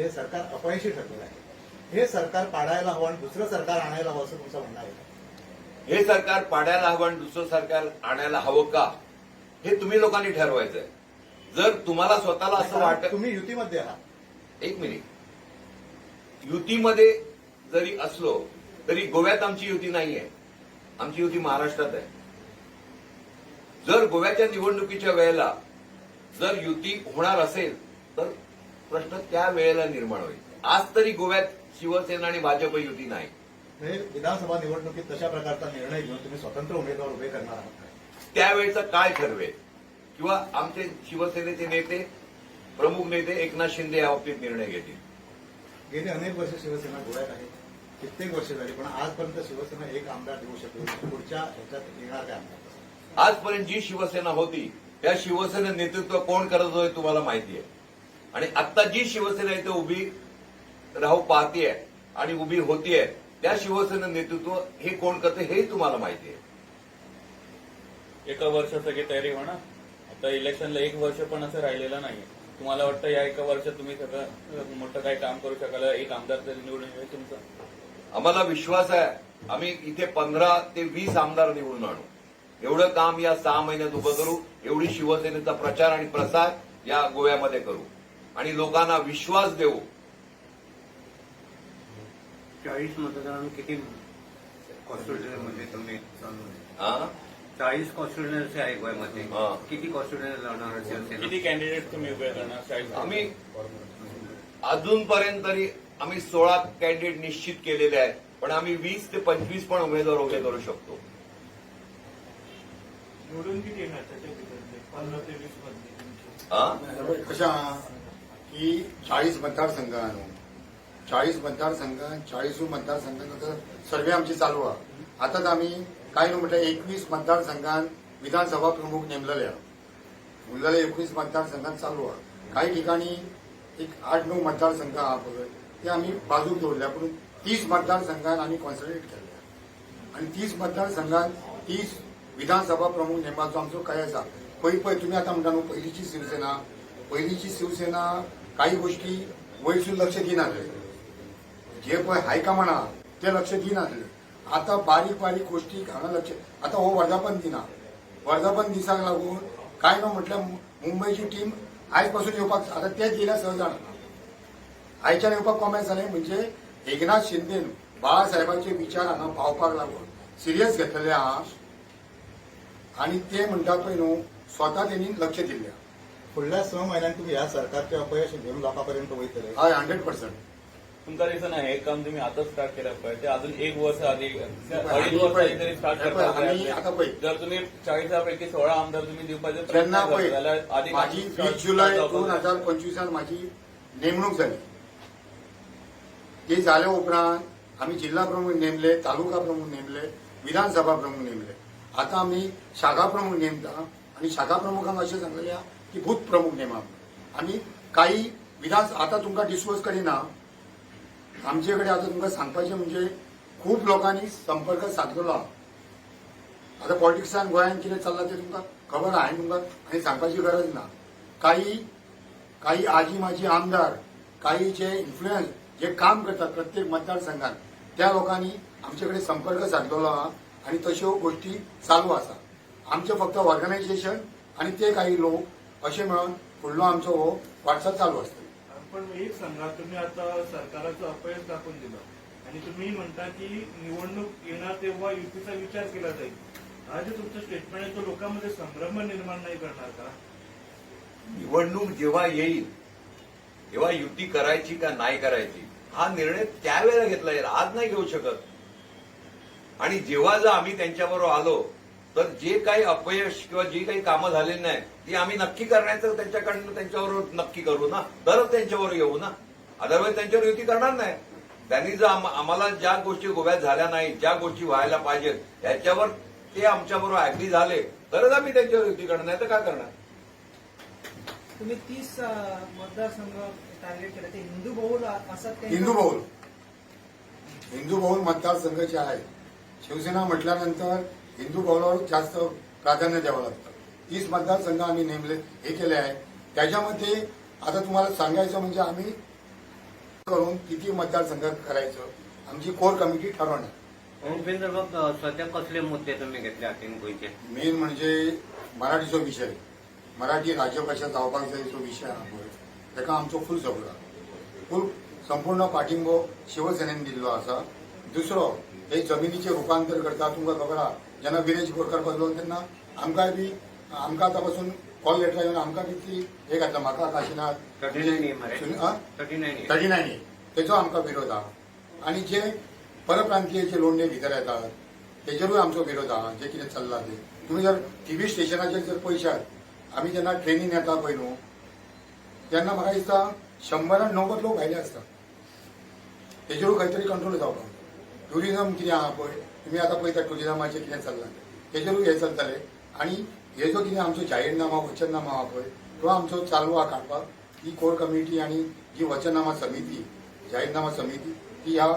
हे सरकार अपयशी ठरलेलं आहे. हे सरकार पाडायला हवं आणि दुसरं सरकार आणायला हवं असं तुमचं म्हणणं आहे का? हे सरकार पाडायला हवं आणि दुसरं सरकार आणायला हवं का हे तुम्ही लोकांनी ठरवायचंय. जर तुम्हाला स्वतःला असं वाटत, तुम्ही युतीमध्ये आहात. एक मिनिट, युतीमध्ये जरी असलो तरी गोव्यात आमची युती नाहीये. आमची युती महाराष्ट्रात आहे. जर गोव्याच्या निवडणुकीच्या वेळेला जर युती होणार असेल तर प्रश्न त्या वेळेला निर्माण होईल. आज तरी गोव्यात शिवसेना आणि भाजप युती नाही. म्हणजे विधानसभा निवडणुकीत तशा प्रकारचा निर्णय घेऊन तुम्ही स्वतंत्र उमेदवार उभे करणार आहात का? त्यावेळेचा काय ठरवेल किंवा आमचे शिवसेनेचे नेते, प्रमुख नेते एकनाथ शिंदे या बाबतीत निर्णय घेतील. गेली अनेक वर्ष शिवसेना गोव्यात आहे, कित्येक वर्ष झाली, पण आजपर्यंत शिवसेना एक आमदार देऊ शकली. पुढच्या ह्याच्यात येणार काय आमदार? आजपर्यंत जी शिवसेना होती त्या शिवसेना नेतृत्व कोण करत होते तुम्हाला माहिती आहे. आणि आता जी शिवसेना इथे उभी राहू पाहतीये आणि उभी होतीये त्या शिवसेना नेतृत्व हे कोण करते हेही तुम्हाला माहिती आहे. एका वर्षासाठी तयारी होणार. आता इलेक्शनला एक वर्ष पण असं राहिलेलं नाही. तुम्हाला वाटतं या एका वर्षात तुम्ही सगळं मोठं काही काम करू शकाल? एक आमदार तरी निवडून येईल तुमचा? आम्हाला विश्वास आहे आम्ही इथे 15 ते 20 आमदार निवडून आणू. एवढं काम या 6 महिन्यात उभं करू. एवढी शिवसेनेचा प्रचार आणि प्रसार या गोव्यामध्ये करू आणि लोकांना विश्वास देऊ. 40 मतदारांना किती कॉन्स्टिट्युशनमध्ये तुम्ही 40 कॉन्स्टिट्युशनचे आहे गोव्यामध्ये. किती कॉन्स्टिट्युशन लढणार शिवसेना? किती कॅन्डिडेट तुम्ही उभे करणार? 40? आम्ही अजूनपर्यंत तरी आम्ही 16 कॅन्डिडेट निश्चित केलेले आहेत, पण आम्ही 20 ते 25 पण उमेदवार उभे करू शकतो. निवडून किती येणार त्याच्या 15 ते 20 मध्ये? कशा की 40 मतदारसंघ आणू, 40 मतदारसंघ, 40 मतदारसंघानंतर सर्वे आमची चालू आहे. आताच आम्ही काय म्हटलं 21 मतदारसंघात विधानसभा प्रमुख नेमलेल्या उरलेल्या 21 मतदारसंघात चालू आहे. काही ठिकाणी एक 8-9 मतदारसंघ ते आम्ही बाजूक दवरल्या, पण 30 मतदारसंघात आम्ही कॉन्सन्ट्रेट केले आणि 30 मतदारसंघात 30 विधानसभा प्रमुख नेमबाचो आमचो काय आसा. पळय तुम्ही आता म्हणटा न्हू पहिलीची शिवसेना काही गोष्टी वयरसून लक्ष दिनासले, जे पळय हायकमांड आहा ते लक्ष दिनासले. आता बारीक बारीक गोष्टी हांगा लक्ष. आता हो वर्धापन दिना, वर्धापन दिसाक लागून काय न म्हटल्यार मुंबईची टीम आयज पासून येवपाक, आता तेच गेल्या 6 जाण आयच्यान येवपाक कॉमेंट जालें. म्हणजे एकनाथ शिंदेन बाळासाहेबांचे विचार हांगा पावपाक लागून सिरियस घेतलेले आहा आणि ते म्हणटा पळय न्हू स्वता तेणी लक्ष दिल्ल्या. पुढल्या 6 महिन्यांत तुम्ही या सरकारचे अपयश घेऊन लोकांपर्यंत वयतले? हय 100%. तुमचं दिसत नाही हे काम तुम्ही आताच स्टार्ट केलं पाहिजे. ते अजून 1 वर्ष आधी 2.5 आम्ही वर्ष पळय, आधी तरी स्टार्ट आम्ही आता पळय जर तुम्ही 40 पैकी 16 आमदार तुम्ही दिवपाचे जेन्ना पळय आधी माझी 20 जुलै 2025 माझी नेमणूक झाली. ते जाल्या उपरांत आम्ही जिल्हा प्रमुख नेमले, तालुका प्रमुख नेमले, विधानसभा प्रमुख नेमले. आता आम्ही शाखा प्रमुख नेमता आणि शाखा प्रमुखांक अशें सांगलेले की बूथ प्रमुख नेमा. आम्ही काही आता तुमकां डिस्क्लोज करिना. आमचे कडेन आता तुमकां सांगपाचें म्हणजे खूब लोकांनी संपर्क साधलेलो आहा. आता पॉलिटिक्सान गोंयांत कितें चल्लां तें तुमकां खबर आहा, हांवें तुमकां आनी सांगपाची गरज ना. काही आजी माजी आमदार, काही जे इन्फ्लुएन्स जे काम करतात प्रत्येक मतदारसंघात त्या लोकांनी आमचे कडेन संपर्क साधलेलो आहा आणि तश्यो गोष्टी चालू आसा. आमचे फक्त ऑर्गनायझेशन आणि ते काही लोक असे मेळून फुडलो आमचो हो वाटचाल चालू असतली. पण एक सांगा, तुम्ही आता सरकाराचं अपयश दाखवून दिलं आणि तुम्ही म्हणता की निवडणूक येणार तेव्हा युतीचा विचार केला जाईल. हा जे तुमचं स्टेटमेंट आहे तो लोकांमध्ये संभ्रम निर्माण नाही करणार का? निवडणूक जेव्हा येईल तेव्हा युती करायची का नाही करायची हा निर्णय त्यावेळेला घेतला जाईल, आज नाही घेऊ शकत. आणि जेव्हा जर आम्ही त्यांच्याबरोबर आलो तर जे काही अपयश किंवा जी काही कामं झालेली नाही ती आम्ही नक्की करण्याचं त्यांच्याबरोबर नक्की करू ना, तरच त्यांच्याबरोबर येऊ ना. अदरवाईज त्यांच्यावर युती करणार नाही. त्यांनी जर आम्हाला ज्या गोष्टी गोव्यात झाल्या नाही, ज्या गोष्टी व्हायला पाहिजेत त्याच्यावर ते आमच्याबरोबर अॅग्री झाले तरच आम्ही त्यांच्यावर युती करणार, नाही तर काय करणार. तुम्ही 30 मतदारसंघ टार्गेट केले, ते हिंदू बहुल असत? हिंदू बहुल मतदारसंघ जे आहे शिवसेना म्हटल्यानंतर हिंदू बहुलावर जास्त प्राधान्य द्यावं लागतं. 30 मतदारसंघ आम्ही नेमले हे केले आहे. त्याच्यामध्ये आता तुम्हाला सांगायचं म्हणजे आम्ही करून किती मतदारसंघ करायचं आमची कोर कमिटी ठरवणार. उपेंद्र बाब सध्या कसले मुद्दे तुम्ही घेतले हातीन गोंयचे? मेन म्हणजे मराठीचो विषय, मराठी राज्यभाषा जावपाक जाय जो विषय आहा पळय ताका आमचो फूल सपोर्ट आहा. फूल संपूर्ण पाठिंबो शिवसेनेन दिल्लो आसा. दुसरो हे जमिनीचे रुपांतर करता. तुमकां खबर आहा जेन्ना विरेश बोरकार बसलो तेन्ना आमकां आतां पासून कॉल लेटर येवन आमकां कितली हे घातला म्हाका काशिनाथ 39 तेजो आमकां विरोध आहा. आणि जे परप्रांतीयचे लोंढे भितर येतात तेजेरूय आमचो विरोध आहा. जे कितें चल्लां ते तुम्ही जर टीव्ही स्टेशनाचेर जर पळयशात आमी जेन्ना ट्रेनीन येता पळय न्हू तेन्ना म्हाका दिसता 100-90 लोक भायले आसता. तेजेरूय खंय तरी कंट्रोल जावपाक. ट्युरिझम कितें आहा पळय तुमी आतां पळयता ट्युरिझमाचें कितें चल्लां तेजेरूय हे चलतलें. आणि हे जो कितें आमचो जाहीरनामा वचननामा आहा पळय तो आमचो चालू आहा काडपाक. ही कोर कमिटी आणि जी वचननामा समिती जाहीरनामा समिती ती ह्या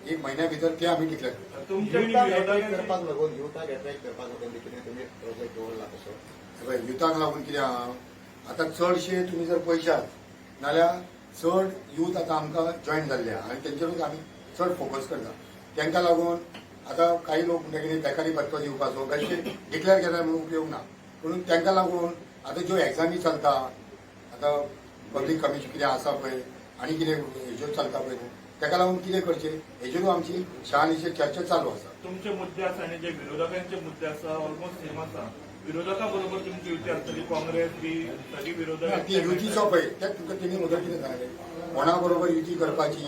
1 महिन्या भितर ते आमी डिक्लेअर करता. तुमच्या युथाक विरोधकांचे- करपाक लागून युथाक एट्रॅक्ट करपाक लागून कितें तुमी प्रोजेक्ट दवरला कसो? पळय युथाक लागून कितें आहा आतां चडशे तुमी जर पळयशात नाल्यार चड यूथ आतां आमकां जॉयन जाल्ले आहा आनी तेंचेरूच आमी चड फोकस करता. तांकां लागून आतां काही लोक म्हणटा कितें बेकारी भत्तो दिवपाचो बेश्टे डिक्लेअर केल्यार म्हणून उपयोग ना. म्हणून तांकां लागून आतां ज्यो एग्जामी चलता आतां पब्लीक कमिशन कितें आसा पळय आनी कितें हेज्यो चलता पळय न्हू ताका लागून कितें करचें हेजेरूय आमची शहानिशेर चर्चा चालू आसा. तुमचे मुद्दे आसा आणि जे विरोधकांचे मुद्दे आसा ऑलमोस्ट सेम आसा. विरोधकां बरोबर तुमची युती आसतली काँग्रेस बी सगळी विरोधक ती युतीचो पळय ते तुमकां तेणी उदक कितें सांगलें कोणा बरोबर युती करपाची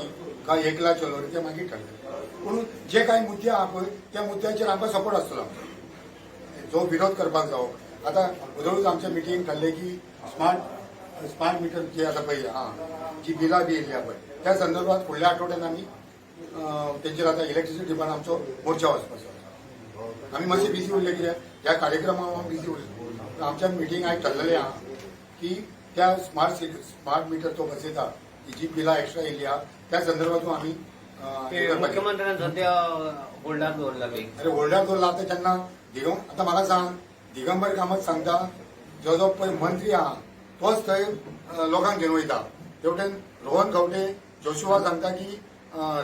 काय एकला चलोर ते मागीर ठरतलें. पूण जे कांय मुद्दे आहा पळय त्या मुद्द्याचेर आमकां सपोर्ट आसतलो. जो विरोध करपाक जावो आतां उदळूच आमच्या मिटींग थारलें की स्मार्ट मिटर जे आतां पळय जी बिलां बी येयली आहा पळय त्या संदर्भात फुडल्या आठवड्यात आमी तेंचेर आतां इलेक्ट्रिसिटी डिपार्टमेंट आमचो मोर्चा वचपाचो आसा. आमी मातशे बिजी उरले कित्याक ह्या कार्यक्रमाक आमी बिजी उरले. आमच्या मिटींग आयज ठरलेलें आहा की त्या स्मार्ट मिटर तो बसयता जी बिलां एक्स्ट्रा येयली आहा त्या संदर्भातून आमी मुख्यमंत्र्यान सध्या होल्डार दवरला बी. अरे होल्डार दवरला आतां तेन्ना आतां म्हाका सांग दिगंबर कामत सांगता जो पळय मंत्री आहा तोच थंय लोकांक घेवन वयता. तेवटेन रोहन खंवटे जोशुआ सांगता की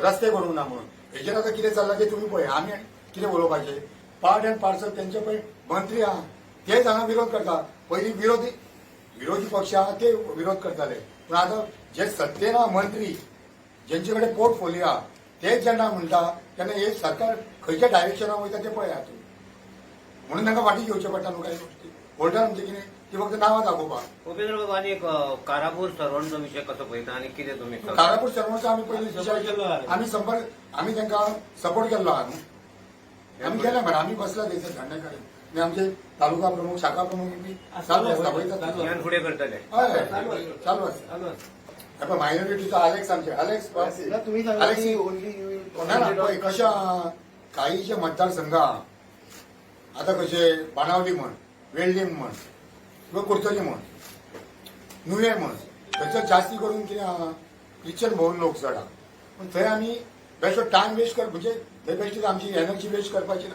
रस्ते बनूंक ना म्हणून. हेजेर आतां कितें चल्लां ते तुमी पळय आमी कितें उलोवपाचें. पार्ट एंड पार्सल तेंचे पळय मंत्री आहा तेच हांगा विरोध करता. पयलीं विरोधी पक्ष आहा ते विरोध करताले पूण आतां जे सत्तेन आहा मंत्री जेंचे कडेन पोर्टफोलिओ आहा तेच जेन्ना म्हणटा तेन्ना हे सरकार खंयच्या डायरेक्शनाक वयता ते पळयात तुमी. म्हणून तांकां फाटीं घेवचें पडटा न्हू कांय गोश्टी. होल्डर म्हणजे कितें ती फक्त नांवां दाखोवपाक. उपेंद्र बाब आनी एक कारापूर सरवणचो विशय कसो पळयता आनी कितें तुमी कारापूर सर्वांचो आमी पयलीं आमी तांकां सपोर्ट केल्लो आहा न्हू. आमी गेले मरे आमी बसला थंयसर धंडेकारीन आनी आमचे तालुका प्रमुख शाखा प्रमुख बी चालू आसता पळयता. ह्यान फुडें करतले. हय चालू आसता. पळय मायनॉरिटीचो आलेक्स आमचे आलेक्स तुम्ही ना ना पळय कशें आहा काही जे मतदारसंघ आहा आतां कशे बाणावली म्हण वेल्डिंग म्हण किंवा कुर्तोली म्हण नुवें म्हण थंयसर जास्ती करून कितें आहा क्रिश्चन भोवन लोक चड आहा. पूण थंय आमी बेश्टो टायम वेस्ट कर म्हणजे थंय बेश्टी आमची एनर्जी वेस्ट करपाची ना.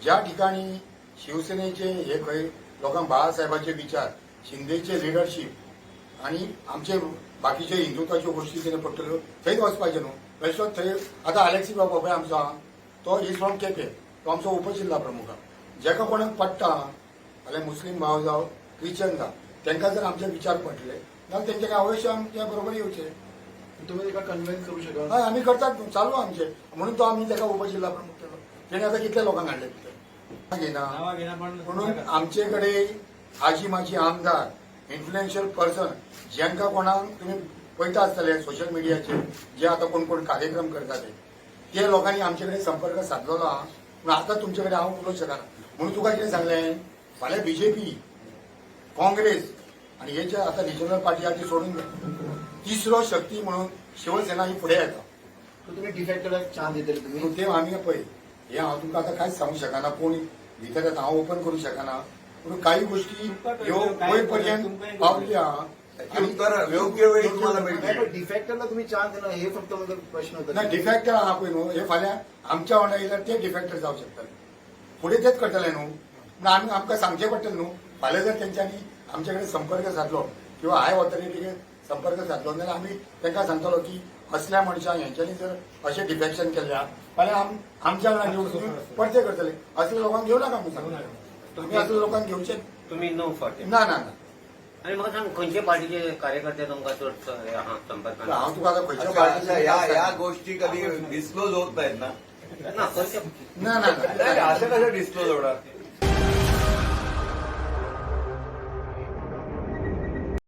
ज्या ठिकाणी शिवसेनेचे हे खंय लोकांक बाळासाहेबाचे विचार शिंदेचे लिडरशीप आणि आमचे बाकीचे हिंदुत्वाच्यो गोष्टी कितें पडटल्यो थंयच वचपाचें न्हू. बेश्टो थंय आतां अलेक्सी बाबा पळय आमचो आहा तो इज फ्रॉम केपें तो आमचो उपजिल्ला प्रमुख आहा. जेका कोणाक पडटा जाल्यार मुस्लीम भाव जावं क्रिश्चन जावं तांकां जर आमचे विचार पटले जाल्यार तेंचे काय अवश्य आमच्या बरोबर येवचे. तुम्ही एका कन्व्हिन्स करू शकाल? हय आमी करतात चालू आमचे. म्हणून तो आमी ताका उपजिल्ला प्रमुख केलो. तेणे आतां कितल्या लोकांक हाडले भितर घेना. म्हणून आमचे कडेन आजी माजी आमदार इन्फ्लुएन्शियल पर्सन जेंका कोणाक तुमी पळयता आसतले सोशल मिडियाचेर जे आतां कोण कोण कार्यक्रम करतात ते लोकांनी आमचे कडेन संपर्क साधलेलो आहा. पूण आतां तुमचे कडेन हांव उलोवंक शकना. म्हणून तुका कितें सांगलें फाल्यां बीजेपी काँग्रेस आनी हे जे आतां रिजनल पार्टी आहा ती सोडून तिसरो शक्ती म्हणून शिवसेना ही फुडें येता. तुम्ही डिफेक्टराक चान्स दितले तुम्ही? म्हणून ते आमी पळय हे हांव तुमकां आतां कांयच सांगूंक शकना. कोण भितर येता हांव ओपन करूंक शकना. पूण काही गोष्टी ह्यो वयर पर्यंत पावल्या उत्तर योग्य वेळी तुम्हाला मिळतील. डिफेक्टरला तुम्ही चान्स दिला हे फक्त माझा प्रश्न होता. ना डिफेक्टर आहा पळय न्हू हे फाल्यां आमच्या वांगडा येयल्यार ते डिफेक्टर जावंक शकतले. फुडें तेच करतले न्हू. पूण आमकां सांगचें पडटलें न्हू. फाल्यां जर तेंच्यांनी आमचे कडेन संपर्क साधलो किंवा हाय ऑथॉरिटीक संपर्क साधलो जाल्यार आमी तांकां सांगतलो की असल्या मनशांक हेंच्यांनी जर अशें डिफेक्शन केल्या जाल्यार आमच्या वांगडा निवडून परते करतले. असल्या लोकांक घेवं नाका म्हणून सांगता. तुम्ही असल्या लोकांक घेवचे तुम्ही नो फाटे ना ना ना. आणि म्हाका सांग खंयचे पार्टीचे कार्यकर्ते तुमकां चड संपर्कात हांव तुका आतां खंयच्या अच्छा, पार्टीचे या गोष्टी कधी डिस्क्लोज होत नाहीत ना. ना खंयचे ना ना ना नाही, असं कसं डिस्क्लोज होणार